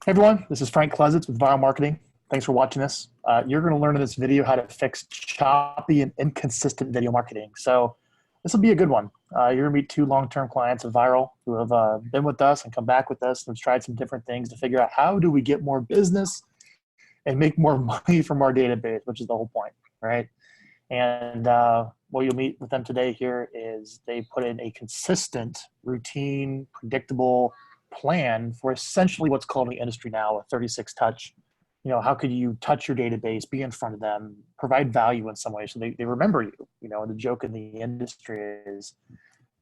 Hey everyone, this is Frank Klesitz with Viral Marketing. Thanks for watching this. You're going to learn in this video how to fix choppy and inconsistent video marketing. So this will be a good one. You're going to meet two long-term clients of Viral who have been with us and come back with us and have tried some different things to figure out how do we get more business and make more money from our database, which is the whole point, right? And what you'll meet with them today here is they put in a consistent, routine, predictable plan for essentially what's called in the industry now a 36 touch. You know, how could you touch your database, be in front of them, provide value in some way so they remember you? You know, the joke in the industry is,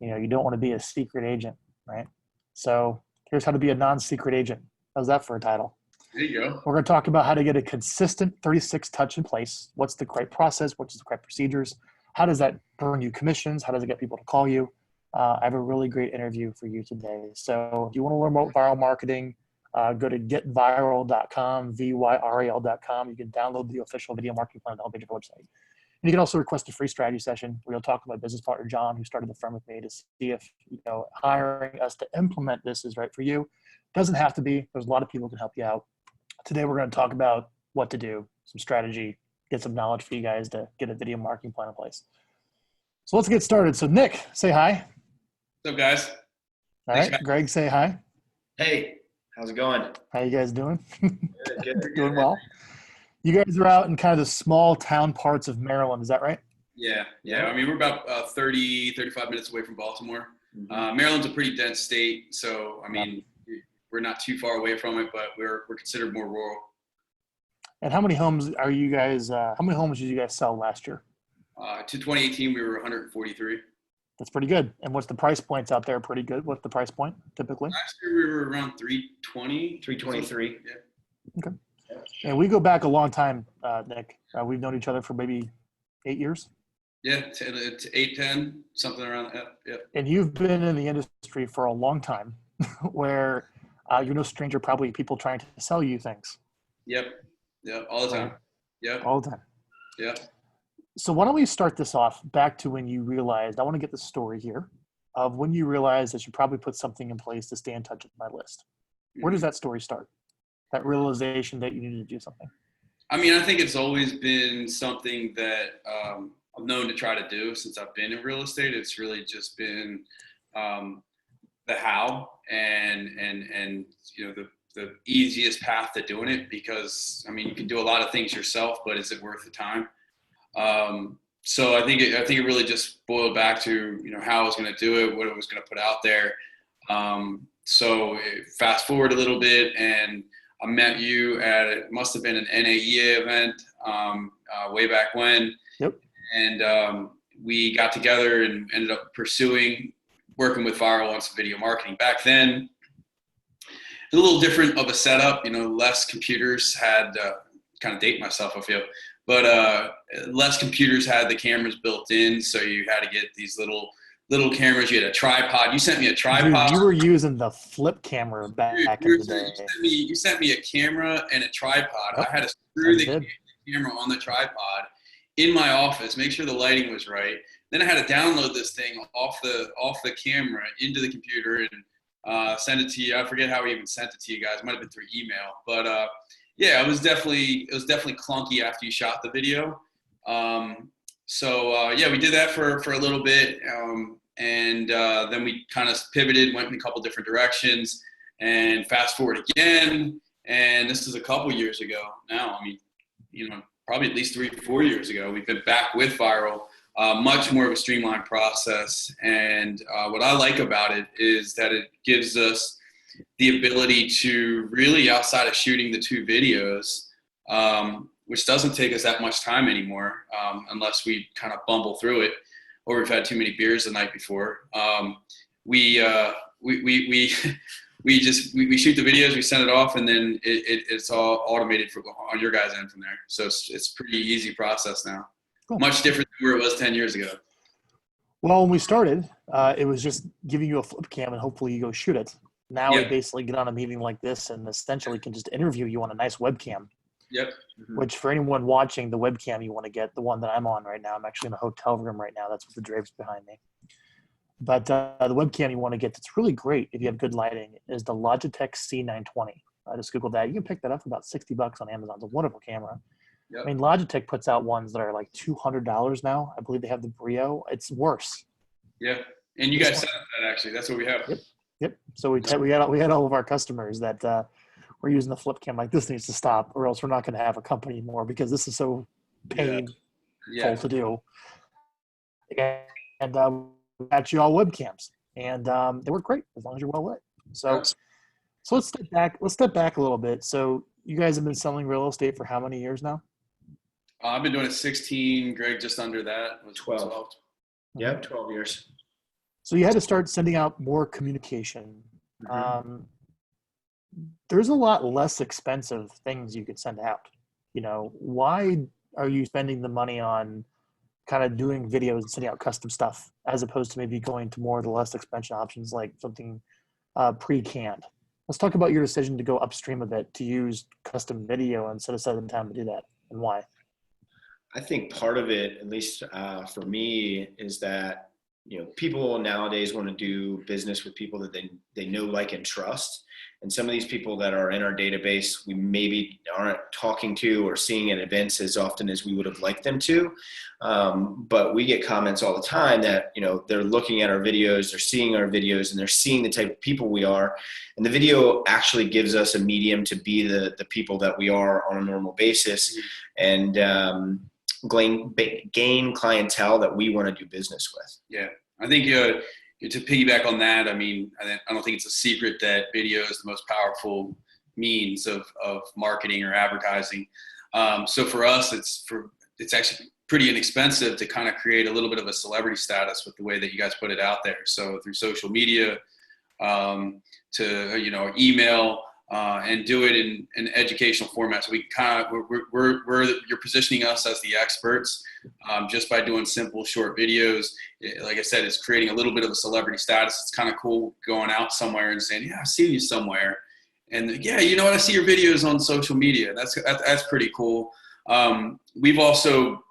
you know, you don't want to be a secret agent, right? So here's how to be a non-secret agent. How's that for a title? There you go. We're going to talk about how to get a consistent 36 touch in place. What's the correct process? What's the correct procedures? How does that earn you commissions? How does it get people to call you? I have a really great interview for you today. So if you want to learn about viral marketing, go to getviral.com, VYRAL.com. You can download the official video marketing plan on the homepage of our website. And you can also request a free strategy session where you'll talk to my business partner, John, who started the firm with me, to see if, you know, hiring us to implement this is right for you. Doesn't have to be. There's a lot of people who can help you out. Today, we're going to talk about what to do, some strategy, get some knowledge for you guys to get a video marketing plan in place. So let's get started. So Nick, say hi. What's up, guys? All right, Greg, say hi. Hey, how's it going? How you guys doing? Good. Doing well. You guys are out in kind of the small town parts of Maryland, is that right? Yeah. I mean, we're about 30, 35 minutes away from Baltimore. Maryland's a pretty dense state, so I mean, we're not too far away from it, but we're considered more rural. And how many homes are you guys? How many homes did you guys sell last year? To 2018, we were 143. That's pretty good. And what's the price points out there? Pretty good. What's the price point typically? Last year we were around 320. 323. Yeah. Okay. And we go back a long time, Nick. We've known each other for maybe 8 years. Yeah, it's 8, 10, something around that. Yeah. And you've been in the industry for a long time, where you're no stranger probably people trying to sell you things. Yep. All the time. Yeah. All the time. Yeah. So why don't we start this off back to when you realized, I want to get the story here of when you realized that you probably put something in place to stay in touch with my list. Where does that story start? That realization that you needed to do something? I mean, I think it's always been something that I've known to try to do since I've been in real estate. It's really just been the how and you know the easiest path to doing it, because I mean you can do a lot of things yourself, but is it worth the time? So I think it really just boiled back to, you know, how I was going to do it, what I was going to put out there. So fast forward a little bit, and I met you at, it must have been an NAEA event way back when. Yep. And we got together and ended up working with Viral on some video marketing. Back then, a little different of a setup, you know, less computers had, kind of date myself, I feel, but less computers had the cameras built in. So you had to get these little cameras. You had a tripod. You sent me a tripod. Dude, you were using the flip camera back in the day. You sent me a camera and a tripod. Yep, I had to screw the camera on the tripod in my office, make sure the lighting was right. Then I had to download this thing off the camera into the computer and send it to you. I forget how we even sent it to you guys. It might have been through email, but yeah, it was definitely clunky after you shot the video. So yeah, we did that for a little bit, and then we kind of pivoted, went in a couple different directions, and fast forward again. And this is a couple years ago now. I mean, you know, probably at least 3-4 years ago. We've been back with Viral, much more of a streamlined process. And what I like about it is that it gives us the ability to really, outside of shooting the 2 videos, which doesn't take us that much time anymore, unless we kind of bumble through it or we've had too many beers the night before. We shoot the videos, we send it off, and then it's all automated on your guys' end from there. So it's pretty easy process now. Cool. Much different than where it was 10 years ago. Well, when we started, it was just giving you a flip cam and hopefully you go shoot it. Now we basically get on a meeting like this and essentially can just interview you on a nice webcam. Yep. Which, for anyone watching, the webcam you want to get, the one that I'm on right now, I'm actually in a hotel room right now. That's what the drapes behind me. But the webcam you want to get that's really great if you have good lighting is the Logitech C920. I just Googled that. You can pick that up for about $60 on Amazon. It's a wonderful camera. Yep. I mean, Logitech puts out ones that are like $200 now. I believe they have the Brio. It's worse. Yeah. And you guys set up that actually. That's what we have. Yep. So we had all of our customers that were using the flip cam like, this needs to stop, or else we're not going to have a company anymore because this is so painful to do. And we got you all webcams, and they work great as long as you're well lit. So let's step back. Let's step back a little bit. So you guys have been selling real estate for how many years now? I've been doing it 16. Greg just under that was 12. Yep, 12 years. So you had to start sending out more communication. There's a lot less expensive things you could send out. Why are you spending the money on kind of doing videos and sending out custom stuff as opposed to maybe going to more of the less expensive options like something pre-canned? Let's talk about your decision to go upstream a bit to use custom video instead of setting time to do that, and why. I think part of it, at least for me, is that people nowadays want to do business with people that they know, like, and trust. And some of these people that are in our database, we maybe aren't talking to or seeing at events as often as we would have liked them to. But we get comments all the time that, they're looking at our videos, they're seeing our videos, and they're seeing the type of people we are. And the video actually gives us a medium to be the people that we are on a normal basis, and gain clientele that we want to do business with. Yeah. I think to piggyback on that, I mean, I don't think it's a secret that video is the most powerful means of marketing or advertising. So for us, it's actually pretty inexpensive to kind of create a little bit of a celebrity status with the way that you guys put it out there. So through social media, to email, and do it in an educational format. So we you're positioning us as the experts just by doing simple short videos. Like I said, it's creating a little bit of a celebrity status. It's kind of cool going out somewhere and saying, yeah, I've seen you somewhere. And yeah, I see your videos on social media. That's pretty cool. We've also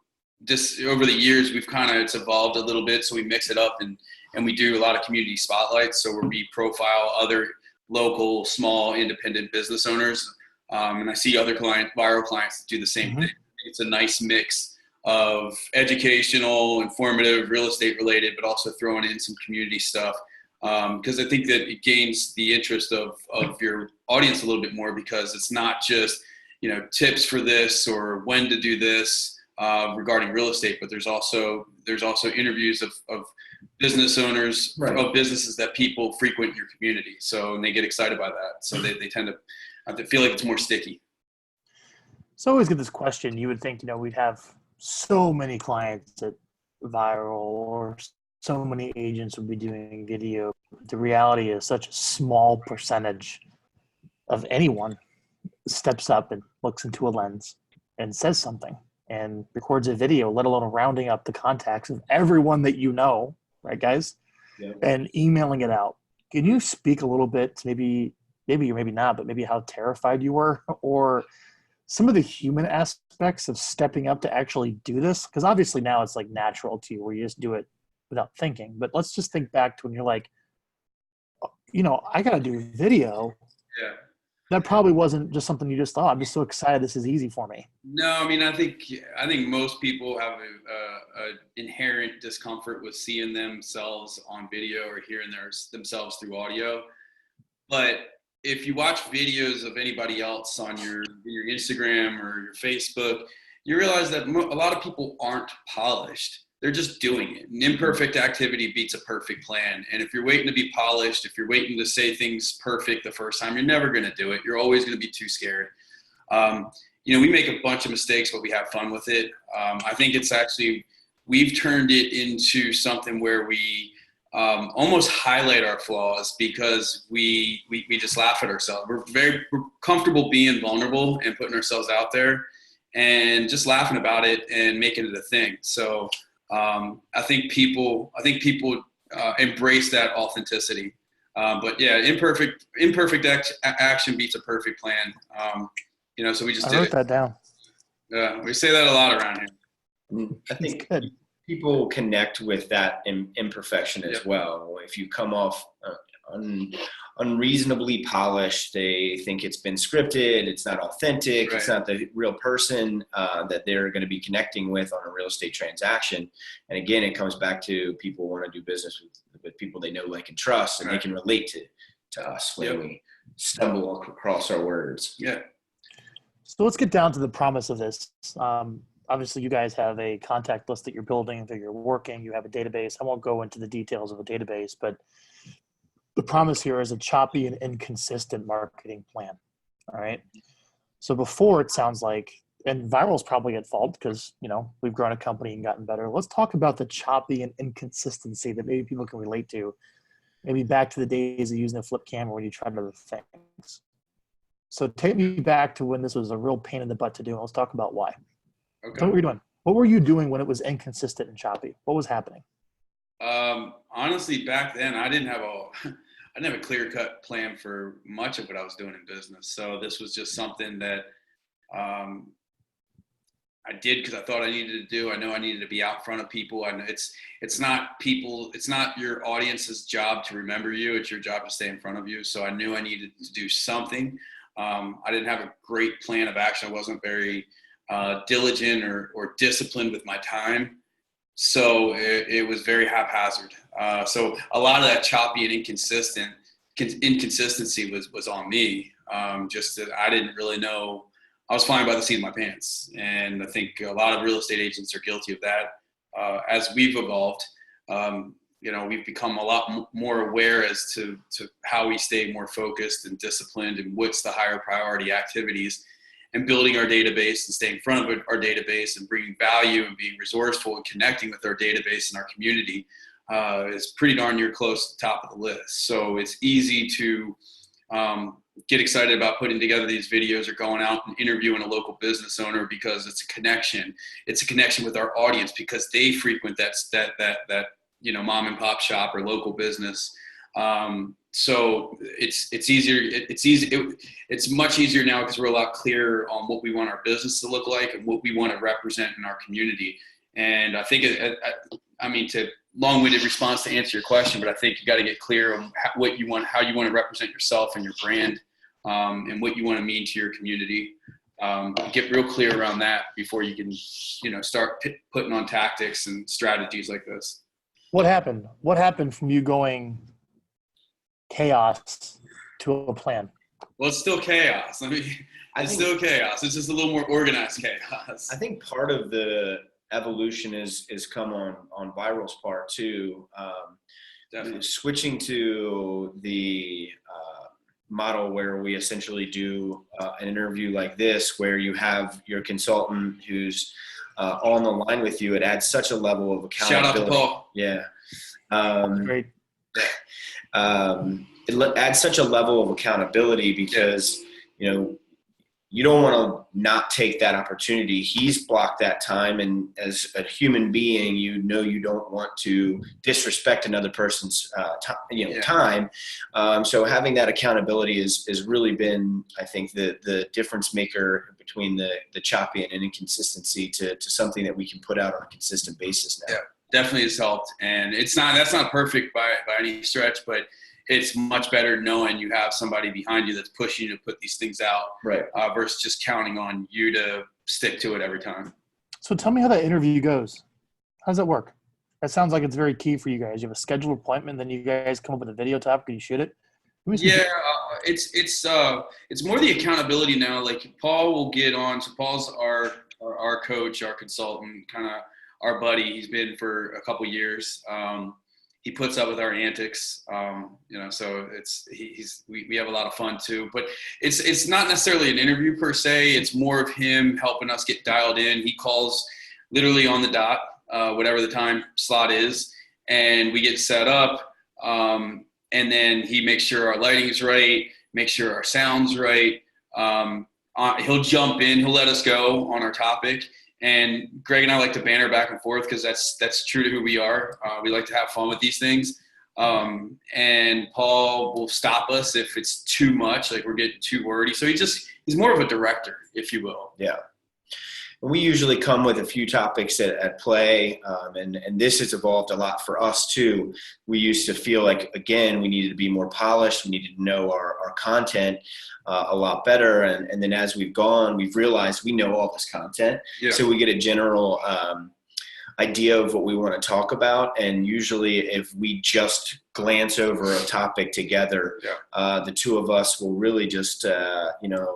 just over the years, it's evolved a little bit. So we mix it up and we do a lot of community spotlights. So where we profile other local, small, independent business owners. And I see other viral clients that do the same thing. It's a nice mix of educational, informative, real estate related, but also throwing in some community stuff. Because I think that it gains the interest of your audience a little bit more, because it's not just, tips for this or when to do this regarding real estate, but there's also interviews of business owners, of businesses that people frequent in your community. So, and they get excited by that. So they tend to feel like it's more sticky. So I always get this question. You would think, we'd have so many clients at Viral, or so many agents would be doing video. The reality is such a small percentage of anyone steps up and looks into a lens and says something and records a video, let alone rounding up the contacts of everyone that right, guys? Yeah. And emailing it out. Can you speak a little bit to maybe or maybe not, but maybe how terrified you were, or some of the human aspects of stepping up to actually do this? Because obviously now it's like natural to you where you just do it without thinking. But let's just think back to when you're like, I got to do video. Yeah. That probably wasn't just something you just thought. I'm just so excited this is easy for me. No, I mean, I think most people have a inherent discomfort with seeing themselves on video or hearing themselves through audio. But if you watch videos of anybody else on your Instagram or your Facebook, you realize that a lot of people aren't polished. They're just doing it. An imperfect activity beats a perfect plan. And if you're waiting to be polished, if you're waiting to say things perfect the first time, you're never going to do it. You're always going to be too scared. We make a bunch of mistakes, but we have fun with it. I think it's actually, we've turned it into something where we almost highlight our flaws, because we just laugh at ourselves. We're comfortable being vulnerable and putting ourselves out there and just laughing about it and making it a thing. So I think people embrace that authenticity. But yeah, imperfect action beats a perfect plan. So we just I wrote that down. Yeah, we say that a lot around here. I think people connect with that imperfection as well. If you come off unreasonably polished. They think it's been scripted. It's not authentic. Right. It's not the real person that they're going to be connecting with on a real estate transaction. And again, it comes back to people want to do business with people they know, like, and trust, and Right. they can relate to us when Yep. we stumble across our words. Yeah. So let's get down to the promise of this. Obviously, you guys have a contact list that you're building, that you're working. You have a database. I won't go into the details of a database, but the promise here is a choppy and inconsistent marketing plan. All right. So before, it sounds like, and viral's probably at fault because, you know, we've grown a company and gotten better. Let's talk about the choppy and inconsistency that maybe people can relate to. Maybe back to the days of using a flip camera when you tried other things. So take me back to when this was a real pain in the butt to do. And let's talk about why. Okay. So what were you doing? What were you doing when it was inconsistent and choppy? What was happening? Honestly, back then I didn't have a clear-cut plan for much of what I was doing in business. So this was just something that I did because I thought I needed to do. I know I needed to be out front of people. I know it's not your audience's job to remember you. It's your job to stay in front of you. So I knew I needed to do something. I didn't have a great plan of action. I wasn't very diligent or disciplined with my time. So it was very haphazard. So a lot of that choppy and inconsistency was on me. Just that I didn't really know. I was flying by the seat of my pants. And I think a lot of real estate agents are guilty of that. As we've evolved, we've become a lot more aware as to how we stay more focused and disciplined and what's the higher priority activities, and building our database and staying in front of our database and bringing value and being resourceful and connecting with our database and our community is pretty darn near close to the top of the list. So it's easy to get excited about putting together these videos or going out and interviewing a local business owner because it's a connection. It's a connection with our audience because they frequent that mom and pop shop or local business. So it's easier. It's much easier now because we're a lot clearer on what we want our business to look like and what we want to represent in our community. And I think, to long-winded response to answer your question, but I think you got to get clear on how you want to represent yourself and your brand, and what you want to mean to your community. Get real clear around that before you can, start putting on tactics and strategies like this. What happened? What happened from you going chaos to a plan? Well, it's still chaos. Still chaos. It's just a little more organized chaos. I think part of the evolution is come on Viral's part too. Definitely. Switching to the model where we essentially do an interview like this, where you have your consultant who's on the line with you. It adds such a level of accountability. Shout out to Paul. Yeah. Great. It adds such a level of accountability because, you don't want to not take that opportunity. He's blocked that time. And as a human being, you don't want to disrespect another person's time. So having that accountability has really been, I think, the difference maker between the choppy and inconsistency to something that we can put out on a consistent basis now. Yeah, definitely has helped. And that's not perfect by any stretch, but it's much better knowing you have somebody behind you that's pushing you to put these things out, right? Versus just counting on you to stick to it every time. So tell me how that interview goes. How does that work? That sounds like it's very key for you guys. You have a scheduled appointment, then you guys come up with a video topic and you shoot it. Yeah, it's more the accountability now. Like Paul will get on. So Paul's our coach, our consultant, kind of our buddy. He's been for a couple years. He puts up with our antics, so we have a lot of fun too, but it's not necessarily an interview per se. It's more of him helping us get dialed in. He calls literally on the dot, whatever the time slot is, and we get set up. And then he makes sure our lighting is right, make sure our sound's right. He'll jump in, he'll let us go on our topic. And Greg and I like to banter back and forth because that's true to who we are. We like to have fun with these things. And Paul will stop us if it's too much, like we're getting too wordy. So he's more of a director, if you will. Yeah. we usually come with a few topics at play, and this has evolved a lot for us too. We used to feel like, again, we needed to be more polished. We needed to know our content a lot better. And then as we've gone, we've realized we know all this content. Yeah. So we get a general idea of what we want to talk about. And usually if we just glance over a topic together, the two of us will really just,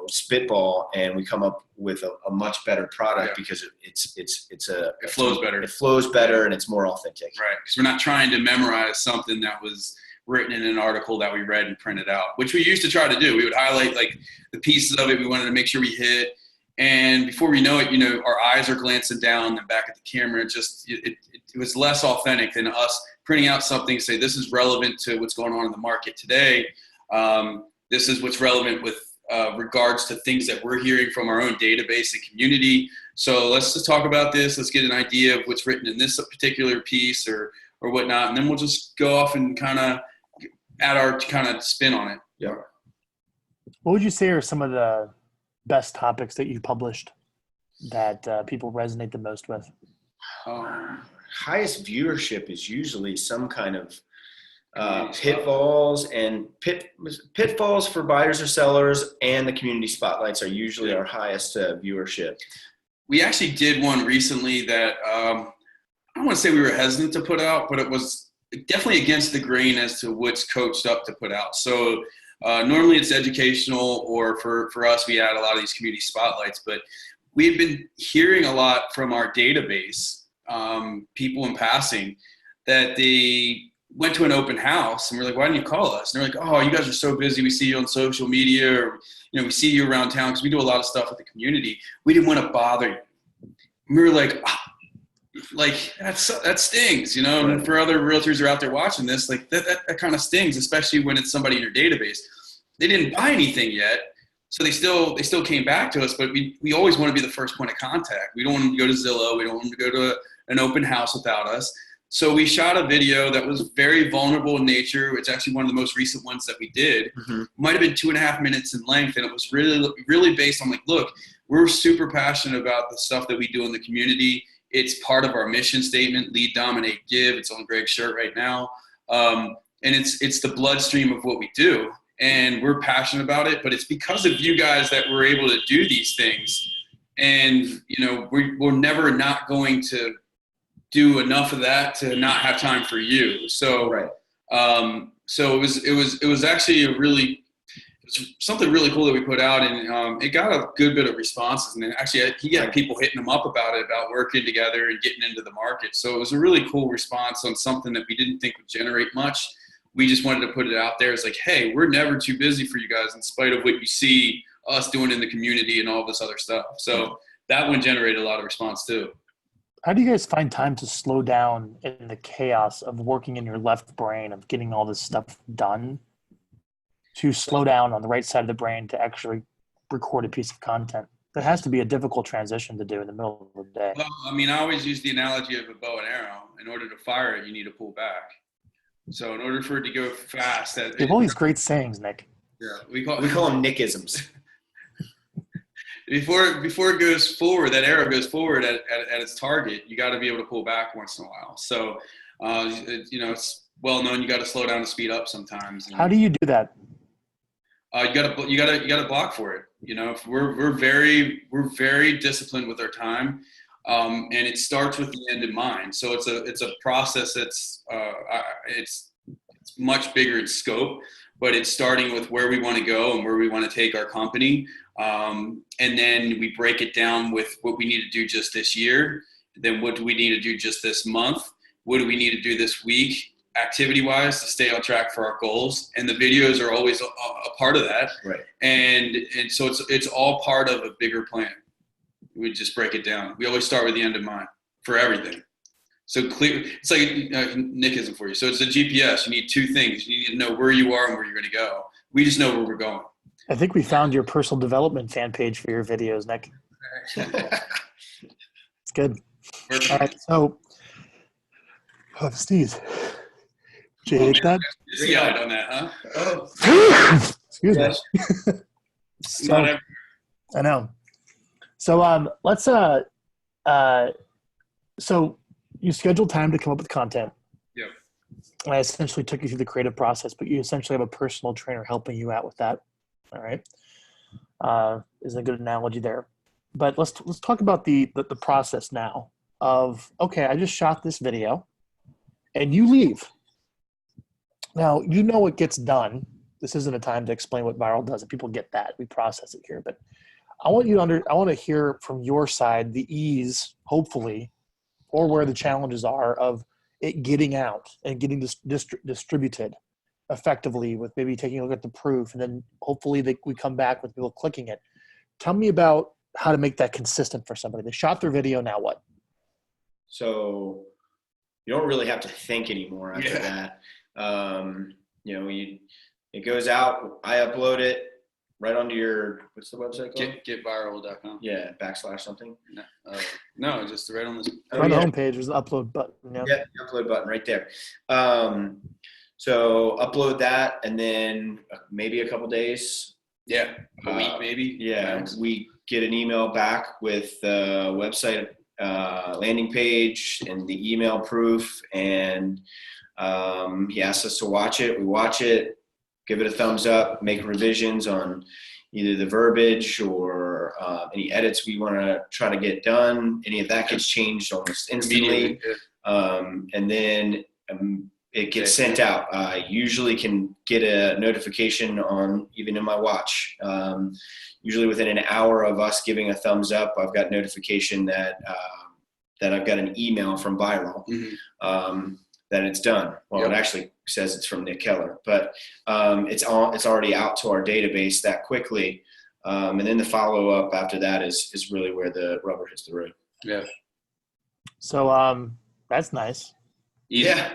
spitball, and we come up with a much better product because it flows better. It flows better and it's more authentic. Right. Because we're not trying to memorize something that was written in an article that we read and printed out, which we used to try to do. We would highlight like the pieces of it we wanted to make sure we hit. And before we know it, our eyes are glancing down and back at the camera. It was less authentic than us printing out something, say this is relevant to what's going on in the market today. This is what's relevant with regards to things that we're hearing from our own database and community. So let's just talk about this. Let's get an idea of what's written in this particular piece or whatnot. And then we'll just go off and kind of add our kind of spin on it. Yeah. What would you say are some of the best topics that you published that people resonate the most with? Highest viewership is usually some kind of pitfalls for buyers or sellers, and the community spotlights are usually our highest viewership. We actually did one recently that I don't want to say we were hesitant to put out, but it was definitely against the grain as to what's coached up to put out. So normally it's educational, or for us, we add a lot of these community spotlights, but we've been hearing a lot from our database, people in passing, that they went to an open house and we're like, why didn't you call us? And they're like, oh, you guys are so busy. We see you on social media, or, we see you around town because we do a lot of stuff with the community. We didn't want to bother you. And we were like, that stings, Right. And for other realtors who are out there watching this, like that kind of stings, especially when it's somebody in your database. They didn't buy anything yet, so they still came back to us. But we always want to be the first point of contact. We don't want them to go to Zillow. We don't want them to go to an open house without us. So we shot a video that was very vulnerable in nature. It's actually one of the most recent ones that we did. Mm-hmm. Might have been 2.5 minutes in length, and it was really, really based on like, look, we're super passionate about the stuff that we do in the community. It's part of our mission statement: lead, dominate, give. It's on Greg's shirt right now, and it's the bloodstream of what we do, and we're passionate about it. But it's because of you guys that we're able to do these things, and we're never not going to do enough of that to not have time for you. So, right. So it was actually something really cool that we put out, and it got a good bit of responses. And actually, he got people hitting him up about it, about working together and getting into the market. So it was a really cool response on something that we didn't think would generate much. We just wanted to put it out there. It's like, hey, we're never too busy for you guys, in spite of what you see us doing in the community and all this other stuff. So that one generated a lot of response too. How do you guys find time to slow down in the chaos of working in your left brain, of getting all this stuff done, to slow down on the right side of the brain to actually record a piece of content? That has to be a difficult transition to do in the middle of the day. Well, I always use the analogy of a bow and arrow. In order to fire it, you need to pull back. So in order for it to go fast, you have all these great sayings, Nick. Yeah, we call them Nickisms. Before it goes forward, that arrow goes forward at its target, you got to be able to pull back once in a while. So, it's well known. You got to slow down to speed up sometimes. And, how do you do that? You got to block for it. We're very disciplined with our time, and it starts with the end in mind. So it's a process that's it's much bigger in scope, but it's starting with where we want to go and where we want to take our company. And then we break it down with what we need to do just this year. Then what do we need to do just this month? What do we need to do this week, activity-wise, to stay on track for our goals? And the videos are always a part of that. Right. And so it's all part of a bigger plan. We just break it down. We always start with the end in mind for everything. So clear. It's like Nickism for you. So it's a GPS. You need two things. You need to know where you are and where you're going to go. We just know where we're going. I think we found your personal development fan page for your videos, Nick. It's good. All right, so the sneeze. Did you hate that? Yeah, on that, huh? Excuse me. So, I know. So let's So you scheduled time to come up with content. Yep. And I essentially took you through the creative process, but you essentially have a personal trainer helping you out with that. All right. Is a good analogy there. But let's talk about the process now of, okay, I just shot this video and you leave. Now, you know what gets done. This isn't a time to explain what viral does. If people get that, we process it here. But I want to hear from your side the ease, hopefully, or where the challenges are of it getting out and getting distributed effectively, with maybe taking a look at the proof, and then hopefully we come back with people clicking it. Tell me about how to make that consistent for somebody. They shot their video, now what? So you don't really have to think anymore after that. It goes out, I upload it right onto your, what's the website called? Getviral.com. Yeah, / something. No, just right on this. On the homepage, there's an upload button. Yeah, the upload button right there. So upload that, and then maybe a couple days. Yeah, a week maybe. Yeah, we get an email back with the website landing page and the email proof, and he asks us to watch it. We watch it, give it a thumbs up, make revisions on either the verbiage or any edits we want to try to get done. Any of that gets changed almost instantly. And then it gets sent out. I usually can get a notification on, even in my watch. Usually within an hour of us giving a thumbs up, I've got notification that I've got an email from Viral. That it's done. Well, It actually says it's from Nick Kellar, but it's already out to our database that quickly. And then the follow-up after that is really where the rubber hits the road. Yeah. So that's nice. Yeah.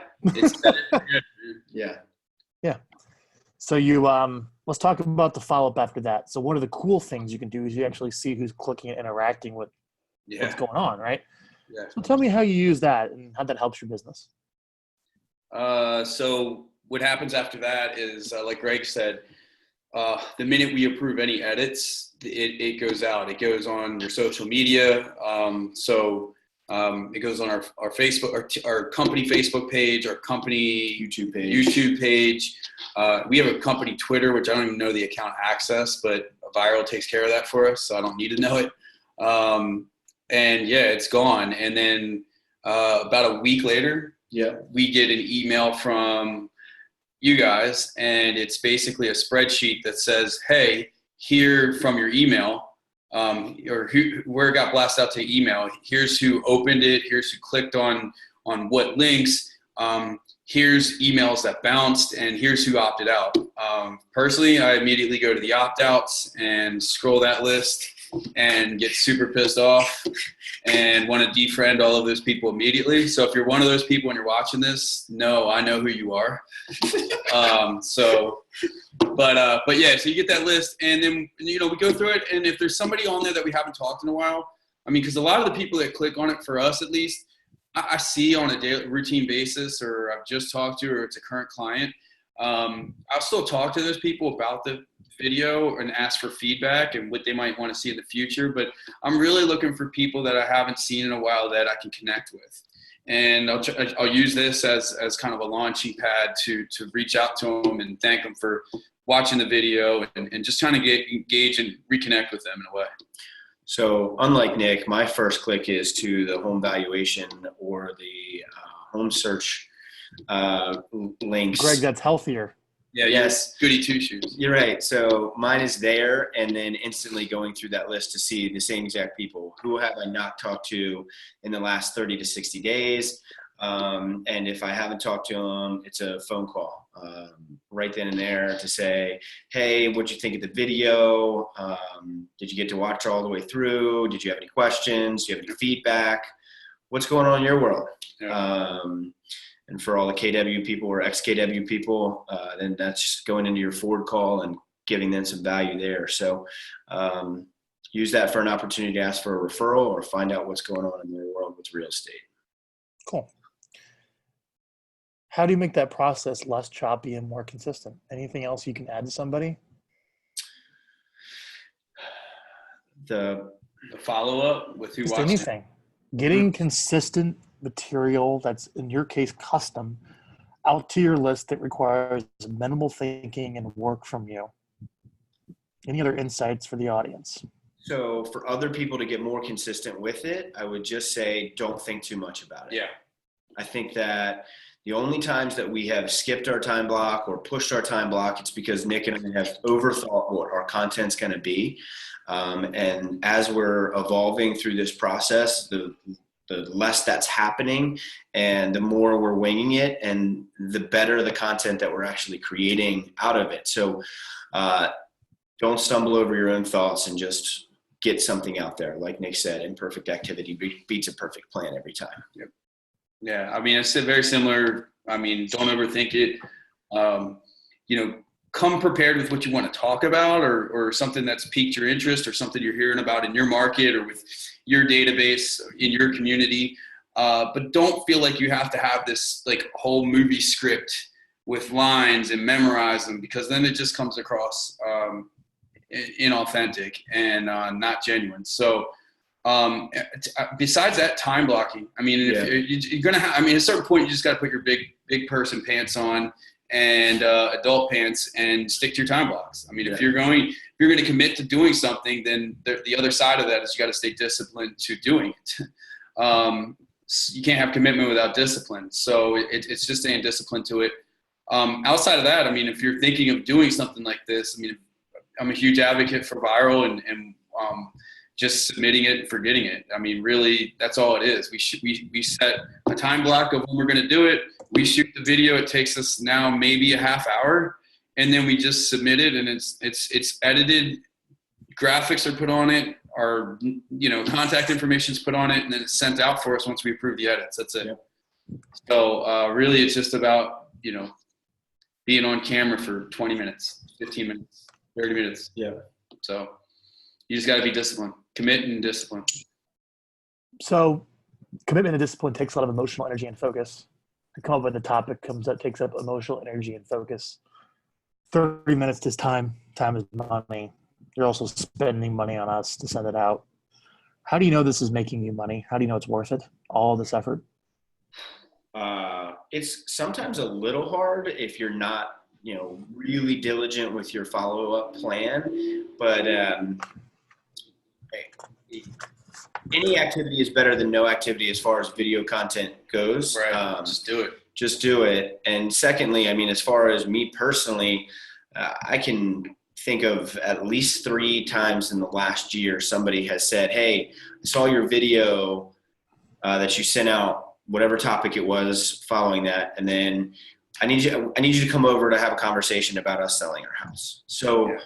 Yeah. So you let's talk about the follow-up after that. So one of the cool things you can do is you actually see who's clicking and interacting with what's going on, right? Yeah. So tell me how you use that and how that helps your business. So what happens after that is, like Greg said, the minute we approve any edits, it goes out. It goes on your social media. It goes on our Facebook, our company Facebook page, our company YouTube page. We have a company Twitter, which I don't even know the account access, but Viral takes care of that for us, so I don't need to know it. And yeah, it's gone. And then about a week later, we get an email from you guys, and it's basically a spreadsheet that says, hey, here from your email, or where it got blasted out to email, here's who opened it, here's who clicked on what links, here's emails that bounced, and here's who opted out. Personally, I immediately go to the opt-outs and scroll that list and get super pissed off and want to defriend all of those people immediately. So if you're one of those people and you're watching this, no, I know who you are. But yeah, so you get that list, and then, we go through it. And if there's somebody on there that we haven't talked in a while, because a lot of the people that click on it, for us at least, I see on a daily routine basis, or I've just talked to, or it's a current client. I'll still talk to those people about the video and ask for feedback and what they might want to see in the future. But I'm really looking for people that I haven't seen in a while that I can connect with. And I'll use this as kind of a launching pad to reach out to them and thank them for watching the video and just trying to get engaged and reconnect with them in a way. So unlike Nick, my first click is to the home valuation or the home search links. Greg, that's healthier. Yeah, yes. Goody two shoes. You're right. So mine is there, and then instantly going through that list to see the same exact people. Who have I not talked to in the last 30 to 60 days? And if I haven't talked to them, it's a phone call right then and there to say, hey, what'd you think of the video? Did you get to watch all the way through? Did you have any questions? Do you have any feedback? What's going on in your world? Yeah. And for all the KW people or ex-KW people, then that's just going into your forward call and giving them some value there. So use that for an opportunity to ask for a referral or find out what's going on in their world with real estate. Cool. How do you make that process less choppy and more consistent? Anything else you can add to somebody? The follow-up with who Just watched anything. Getting consistent material that's, in your case, custom, out to your list that requires minimal thinking and work from you. Any other insights for the audience? So for other people to get more consistent with it, I would just say, don't think too much about it. Yeah. I think that the only times that we have skipped our time block or pushed our time block, it's because Nick and I have overthought what our content's going to be. And as we're evolving through this process, the less that's happening and the more we're winging it and the better the content that we're actually creating out of it. So don't stumble over your own thoughts and just get something out there. Like Nick said, imperfect activity beats a perfect plan every time. Yep. Yeah. I mean, it's very similar. I mean, don't overthink it. Come prepared with what you want to talk about or something that's piqued your interest or something you're hearing about in your market or with your database in your community. But don't feel like you have to have this like whole movie script with lines and memorize them, because then it just comes across inauthentic and not genuine. So besides that, time blocking. I mean, if you're gonna at a certain point, you just got to put your big person pants on and adult pants and stick to your time blocks. I mean, if you're going to commit to doing something, then the other side of that is you got to stay disciplined to doing it. You can't have commitment without discipline. So it's just staying disciplined to it. Outside of that, I mean, if you're thinking of doing something like this, I mean, I'm a huge advocate for viral and just submitting it and forgetting it. I mean, really, that's all it is. We set a time block of when we're going to do it. We shoot the video. It takes us now maybe a half hour, and then we just submit it, and it's edited. Graphics are put on it. Our contact information is put on it, and then it's sent out for us once we approve the edits. That's it. Yep. So really, it's just about being on camera for 20 minutes, 15 minutes, 30 minutes. Yeah. So you just got to be disciplined, commit and discipline. So commitment and discipline takes a lot of emotional energy and focus. To come up with a topic takes up emotional energy and focus. 30 minutes is time. Time is money. You're also spending money on us to send it out. How do you know this is making you money? How do you know it's worth it? All this effort? It's sometimes a little hard if you're not, really diligent with your follow-up plan, but any activity is better than no activity as far as video content goes. Right. Just do it. And secondly, I mean, as far as me personally, I can think of at least 3 times in the last year, somebody has said, "Hey, I saw your video that you sent out, whatever topic it was following that. And then I need you to come over to have a conversation about us selling our house." So,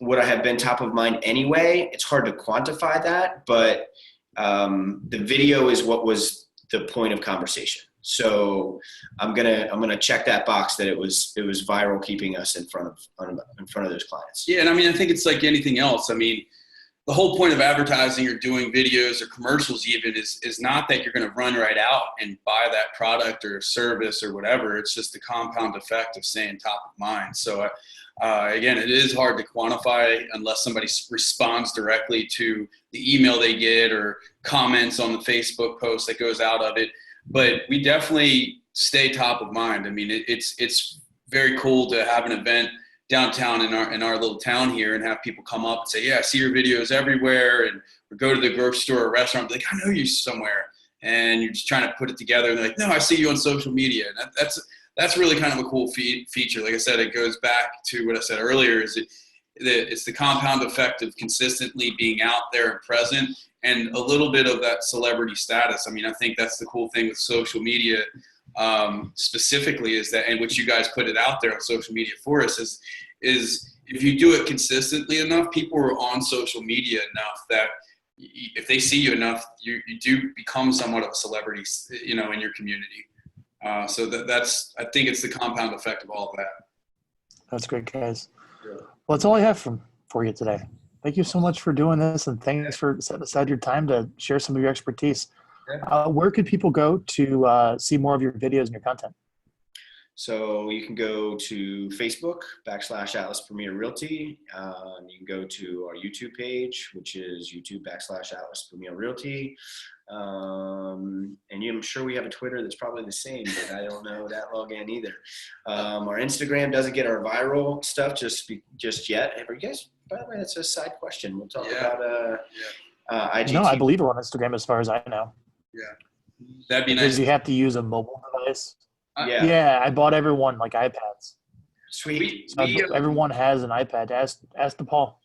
would I have been top of mind anyway? It's hard to quantify that, but the video is what was the point of conversation. So I'm gonna check that box that it was viral, keeping us in front of those clients. Yeah, and I mean, I think it's like anything else. I mean, the whole point of advertising or doing videos or commercials even is not that you're going to run right out and buy that product or service or whatever. It's just the compound effect of staying top of mind. So again, it is hard to quantify unless somebody responds directly to the email they get or comments on the Facebook post that goes out of it. But we definitely stay top of mind. I mean, it's very cool to have an event downtown in our little town here and have people come up and say, "Yeah, I see your videos everywhere," and or go to the grocery store or restaurant, like, "I know you somewhere," and you're just trying to put it together. And they're like, "No, I see you on social media." And that's really kind of a cool feature. Like I said, it goes back to what I said earlier. It's the compound effect of consistently being out there and present, and a little bit of that celebrity status. I mean, I think that's the cool thing with social media. Specifically is that, and which you guys put it out there on social media for us, is if you do it consistently enough, people are on social media enough that if they see you enough, you do become somewhat of a celebrity, in your community. So that's, I think it's the compound effect of all of that. That's great, guys. Yeah. Well, that's all I have for you today. Thank you so much for doing this, and thanks for setting aside your time to share some of your expertise. Where could people go to see more of your videos and your content? So you can go to Facebook /Atlas Premier Realty. You can go to our YouTube page, which is YouTube /Atlas Premier Realty. And I'm sure we have a Twitter that's probably the same, but I don't know that login either. Our Instagram doesn't get our viral stuff just yet. Are you guys, by the way, that's a side question. We'll talk about IGTV. No, I believe we're on Instagram as far as I know. Yeah, that'd be Because nice. you have to use a mobile device. Yeah. Yeah, I bought everyone like iPads. Sweet. So everyone has an iPad. Ask DePaul.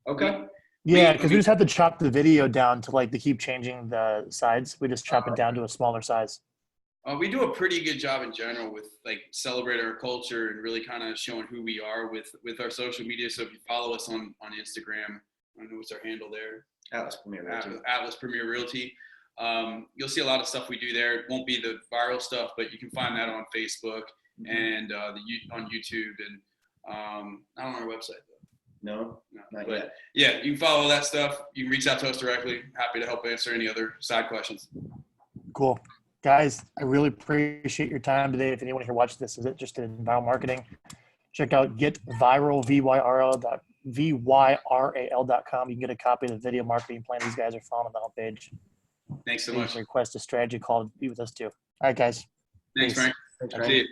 Okay. Yeah, because we just have to chop the video down to like to keep changing the sides. We just chop it down to a smaller size. We do a pretty good job in general with like celebrating our culture and really kind of showing who we are with our social media. So if you follow us on Instagram, I don't know what's our handle there. Atlas Premier Realty. Atlas Premier Realty. You'll see a lot of stuff we do there. It won't be the viral stuff, but you can find that on Facebook and on YouTube and not on our website though. No, not yet. Yeah, you can follow that stuff. You can reach out to us directly. Happy to help answer any other side questions. Cool. Guys, I really appreciate your time today. If anyone here watches this is interested in viral marketing, check out getviral, VYRAL.com. You can get a copy of the video marketing plan these guys are following on the homepage. Thanks so You much. can request a strategy call to be with us too. All right, guys. Thanks, Frank. Thanks, See Frank. you.